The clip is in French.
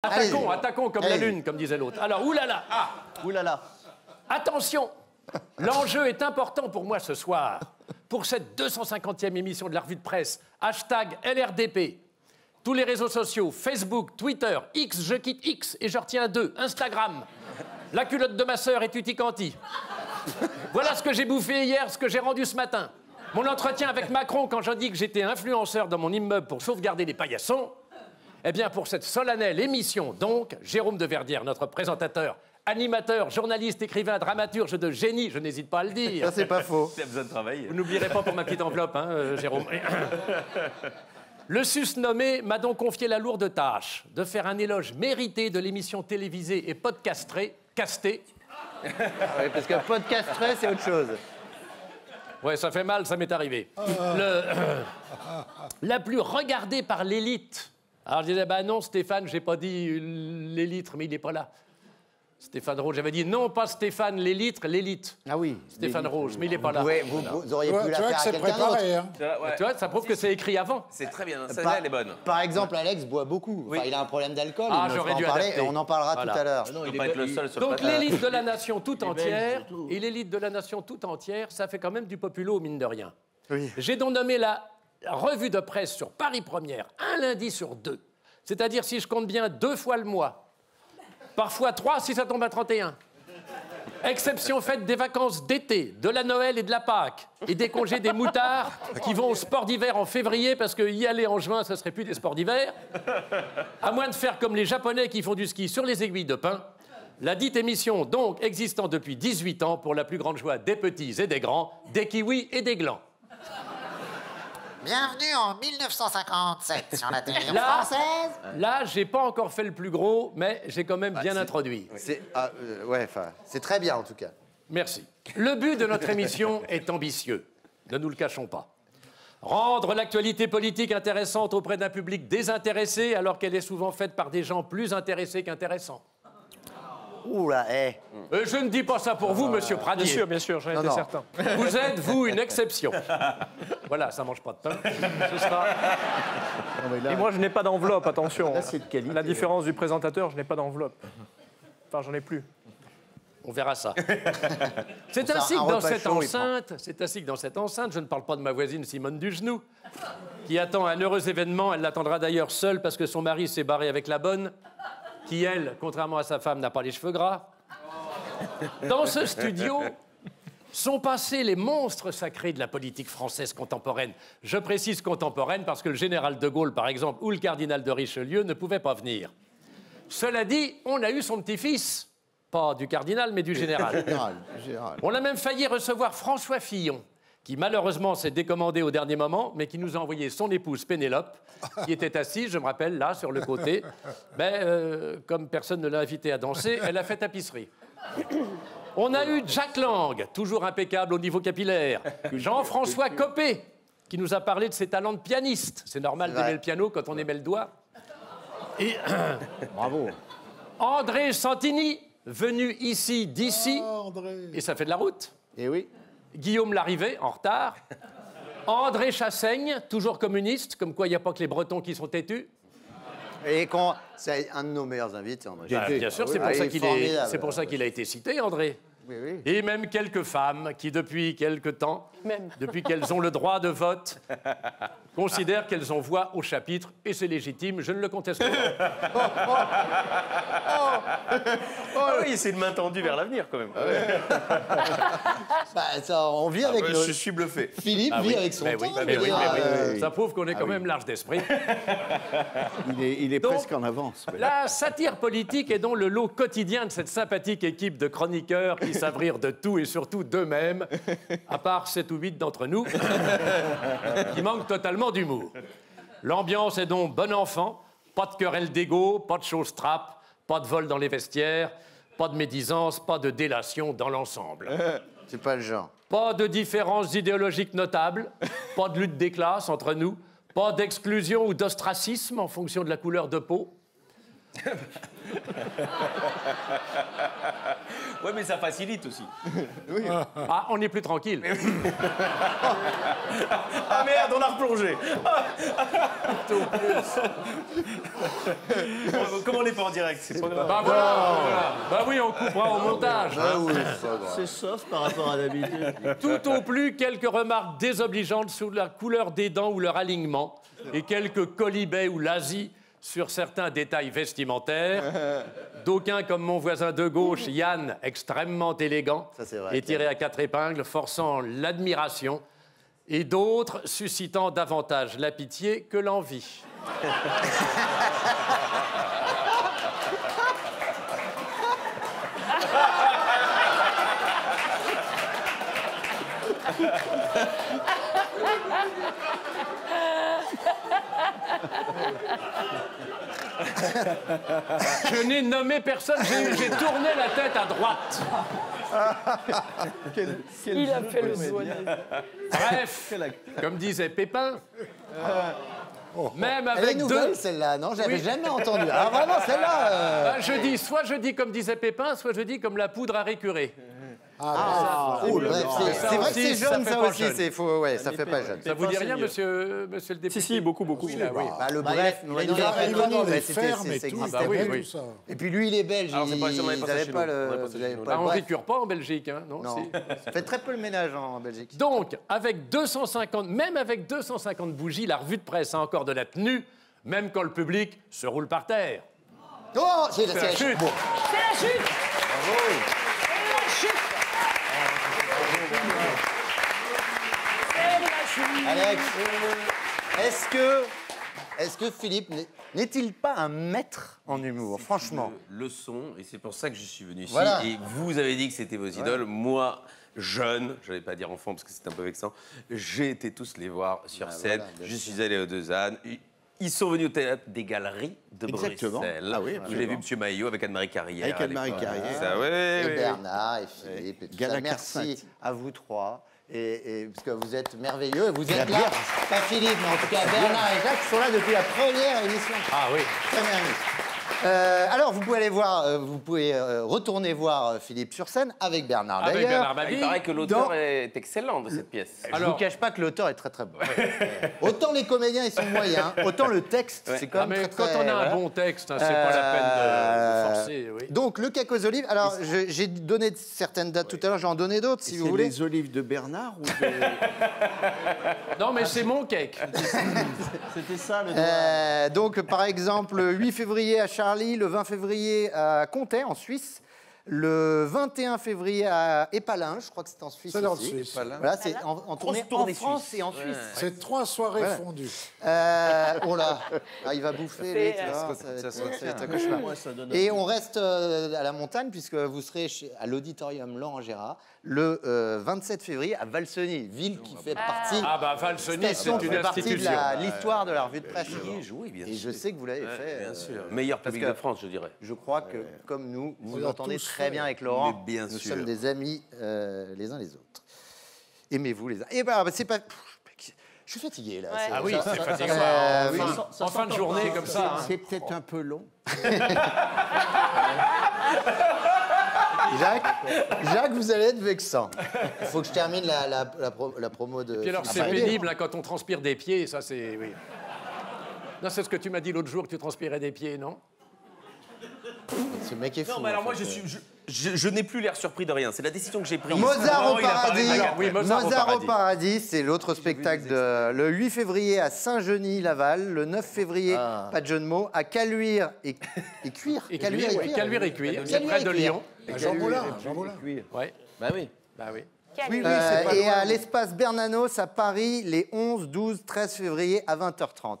Attaquons, attaquons comme la lune, comme disait l'autre. Alors, oulala. Oulala. Attention, l'enjeu est important pour moi ce soir. Pour cette 250e émission de la revue de presse, hashtag LRDP. Tous les réseaux sociaux, Facebook, Twitter, X, je quitte X et je retiens 2, Instagram. La culotte de ma sœur et tutti quanti. Voilà ce que j'ai bouffé hier, ce que j'ai rendu ce matin. Mon entretien avec Macron quand j'ai dit que j'étais influenceur dans mon immeuble pour sauvegarder les paillassons. Eh bien, pour cette solennelle émission, donc, Jérôme Deverdière, notre présentateur, animateur, journaliste, écrivain, dramaturge de génie, je n'hésite pas à le dire. Ça, c'est pas faux. Tu as besoin de travailler. Vous n'oublierez pas pour ma petite enveloppe, hein, Jérôme. Le susnommé m'a donc confié la lourde tâche de faire un éloge mérité de l'émission télévisée et podcastée. Oui, parce que podcastré, c'est autre chose. Ouais, ça fait mal, ça m'est arrivé. La plus regardée par l'élite. Alors je disais, bah non, Stéphane, j'ai pas dit l'élite, mais il n'est pas là. Stéphane Rose, j'avais dit non, pas Stéphane l'élite, l'élite. Ah oui. Stéphane Rose, mais il n'est pas là. Vous auriez pu la Tu vois faire que à c'est quelqu'un préparé, d'autre. hein. Ouais. Tu vois, ça prouve que c'est écrit avant. C'est très bien, celle-là, elle est bonne. Par exemple, Alex boit beaucoup. Enfin, il a un problème d'alcool. Ah, il j'aurais dû en parler adapter. et on en parlera Voilà. tout à l'heure. On ne peut pas être le seul sur le Donc plateau. l'élite de la nation tout entière, et l'élite de la nation tout entière, ça fait quand même du populo, mine de rien. Oui. J'ai donc nommé la revue de presse sur Paris Première, un lundi sur 2. C'est-à-dire, si je compte bien, 2 fois le mois. Parfois 3 si ça tombe à 31. Exception faite des vacances d'été, de la Noël et de la Pâques, et des congés des moutards qui vont au sport d'hiver en février, parce que y aller en juin, ça serait plus des sports d'hiver. À moins de faire comme les Japonais qui font du ski sur les aiguilles de pin. La dite émission, donc, existant depuis 18 ans, pour la plus grande joie des petits et des grands, des kiwis et des glands. Bienvenue en 1957 sur la télé Là, française. là, j'ai pas encore fait le plus gros, mais j'ai quand même bien introduit. C'est très bien, en tout cas. Merci. Le but de notre émission est ambitieux. Ne nous le cachons pas. Rendre l'actualité politique intéressante auprès d'un public désintéressé, alors qu'elle est souvent faite par des gens plus intéressés qu'intéressants. Ouh là, Je ne dis pas ça pour vous, monsieur Pradier. Bien sûr, j'en Non, étais non. certain. Vous êtes, vous, une exception. Voilà, ça mange pas de pain. Ce sera... Et moi, je n'ai pas d'enveloppe, attention. Là, c'est de qualité. La différence du présentateur, je n'ai pas d'enveloppe. Enfin, j'en ai plus. On verra ça. C'est Ça, ainsi un que dans repas cette chaud, il enceinte, je ne parle pas de ma voisine Simone Dugenou, qui attend un heureux événement. Elle l'attendra d'ailleurs seule parce que son mari s'est barré avec la bonne, qui, elle, contrairement à sa femme, n'a pas les cheveux gras. Dans ce studio sont passés les monstres sacrés de la politique française contemporaine. Je précise contemporaine parce que le général de Gaulle, par exemple, ou le cardinal de Richelieu ne pouvaient pas venir. Cela dit, on a eu son petit-fils. Pas du cardinal, mais du général. Général. On a même failli recevoir François Fillon, qui malheureusement s'est décommandé au dernier moment, mais qui nous a envoyé son épouse Pénélope, qui était assise, je me rappelle, là, sur le côté. Mais comme personne ne l'a invitée à danser, elle a fait tapisserie. On a eu Jack Lang, toujours impeccable au niveau capillaire. Jean-François Copé, qui nous a parlé de ses talents de pianiste. C'est normal d'aimer le piano quand on aimait le doigt. Et Bravo. André Santini, venu ici, d'ici, André. et ça fait de la route. Et oui. Guillaume Larrivé, en retard. André Chassaigne, toujours communiste, comme quoi il n'y a pas que les Bretons qui sont têtus. Et c'est un de nos meilleurs invités, André. Bien sûr, c'est Ah, pour, ça il est qu'il formidable. c'est pour ça qu'il a été cité, André. Oui, oui. Et même quelques femmes qui, depuis quelque temps, depuis qu'elles ont le droit de vote, considèrent qu'elles ont voix au chapitre, et c'est légitime, je ne le conteste pas. Oh oui, c'est une main tendue vers l'avenir, quand même. Bah, ça, on vit avec nos... Je suis bluffé. Philippe vit avec son Mais temps. oui, je mais veux oui, dire, mais oui. Ça prouve qu'on est quand même large d'esprit. Il est Donc, presque en avance. La satire politique est donc le lot quotidien de cette sympathique équipe de chroniqueurs qui savent rire de tout et surtout d'eux-mêmes, à part 7 ou 8 d'entre nous, qui manquent totalement d'humour. L'ambiance est donc bon enfant, pas de querelle d'ego, pas de choses trappes, pas de vol dans les vestiaires, pas de médisance, pas de délation dans l'ensemble. C'est pas le genre. Pas de différences idéologiques notables, pas de lutte des classes entre nous, pas d'exclusion ou d'ostracisme en fonction de la couleur de peau. Ouais, mais ça facilite aussi. Ah, on est plus tranquille. Ah merde, on a replongé. Comment on n'est pas en direct? C'est pas grave. Bah voilà. Bah oui, on coupera au montage. Ah oui, C'est soft par rapport à d'habitude. Tout au plus, quelques remarques désobligeantes sur la couleur des dents ou leur alignement, et quelques colibets ou lazis sur certains détails vestimentaires. D'aucuns, comme mon voisin de gauche, Yann, extrêmement élégant, Ça, c'est vrai, et tiré à 4 épingles, forçant l'admiration, et d'autres suscitant davantage la pitié que l'envie. Je n'ai nommé personne, j'ai tourné la tête à droite. Il a fait le douanier. Bref, comme disait Pépin, même Elle est avec nouvelle, deux... celle-là, non? Je l'avais Oui. jamais entendue. Alors vraiment, celle-là... Bah, soit je dis comme disait Pépin, soit je dis comme la poudre à récurer. Bref, c'est vrai que c'est ça jeune, fait ça pas aussi. jeune. C'est faux, ouais, ça fait pas jeune. Ça vous dit c'est rien, mieux. monsieur le député? Si, beaucoup, beaucoup. Oui, là, oui. Bah, le bref, Il va dans les fermes et tout. bah oui, oui. tout ça. Et puis lui, il est belge. Alors, c'est pas- on avait Ils pas ça n'avaient chez pas nous. On avait le... pas ça vous avez chez nous. pas Bah, le on bref. récure pas en Belgique, hein, non, Non, si. ça fait très peu le ménage en Belgique. Donc, avec 250, même avec 250 bougies, la revue de presse a encore de la tenue, même quand le public se roule par terre. Oh, c'est la C'est la chute. Bon. C'est la chute. Alex, est-ce que Philippe n'est-il pas un maître en humour, franchement? Le son, et c'est pour ça que je suis venu ici. Voilà. Et vous avez dit que c'était vos idoles. Moi, jeune, je n'allais pas dire enfant parce que c'est un peu vexant, j'ai été tous les voir sur scène. voilà, bien Je suis allé aux Deux Ânes. Ils sont venus au théâtre des Galeries de Exactement. Bruxelles. Ah oui, J'ai absolument. vu M. Maillot avec Anne-Marie Carrière. Avec Anne-Marie à l'époque. Carrière. Ça, ouais, Et ouais, ouais. Bernard et Philippe et tout Gala ça. Merci 4-5. à vous trois. Et parce que vous êtes merveilleux. Et vous êtes là, pas Philippe, mais en tout cas Bernard et Jacques sont là depuis la première émission. Ah oui. Première émission. Alors, vous pouvez aller voir, vous pouvez retourner voir Philippe sur scène avec Bernard Avec d'ailleurs. Bernard Ah, Mabille. il paraît que l'auteur Dans- est excellent de cette pièce. Je vous cache pas que l'auteur est très très bon. Autant les comédiens ils sont moyens, autant le texte c'est quand Ah, même mais très quand très... on a un voilà. bon texte, hein, c'est pas la peine de forcer. Oui. Donc le cac aux olives. Alors j'ai donné certaines dates tout à l'heure, j'en donnais d'autres si vous C'est voulez. les olives de Bernard ou de... Non, mais c'est mon cake. C'était ça le donc par exemple le 8 février à Charlie, le 20 février à Comté en Suisse, le 21 février àÉpalin, je crois que c'est en Suisse C'est dans le aussi. Suisse. Voilà, c'est en tournée en tournée France suisse. et en Suisse. C'est 3 soirées Ouais. fondues. Oh là, ah, il va bouffer, lui, tu vois, ça va être un cauchemar. Et on reste à la montagne puisque vous serez à l'auditorium Laurent Gérard le 27 février à Valseny, ville qui fait partie, Ah bah Valseny, c'est station qui une fait partie de institution. l'histoire de la revue de presse. J'y ai joué, bien Et sûr. je sais que vous l'avez fait. Bien sûr. Meilleur public que- de France, je dirais. Je crois que, comme nous, vous On vous a entendez tous très fait. bien avec Laurent. Mais bien nous sûr. sommes des amis les uns les autres. Aimez-vous les uns. Et ben, c'est pas. Je suis fatigué là. Ouais. Ah oui, c'est fatigant. oui. En fin de journée, comme ça. hein. C'est peut-être un peu long. Jacques, vous allez être vexant. Il faut que je termine la promo de. Puis alors, Philippe c'est Maillet. pénible hein, quand on transpire des pieds, ça c'est. Oui. Non, c'est ce que tu m'as dit l'autre jour que tu transpirais des pieds, non? Ce mec est fou. Non, mais alors en moi, fait. je n'ai plus l'air surpris de rien. C'est la décision que j'ai prise. Mozart au Oh, il a parlé de paradis. Lagarde. Oui, Mozart au Paradis, c'est l'autre spectacle le 8 février à Saint-Genis-Laval, le 9 février, pas de jeu de mots, à Caluire et Cuire. Caluire et Cuire. Caluire et Cuire, c'est Caluire près et de Cuire. Lyon. Jean Moulin. Jean Moulin. Ouais. Bah oui. Bah oui. Quel- Et à l'espace Bernanos à Paris, les 11, 12, 13 février à 20h30.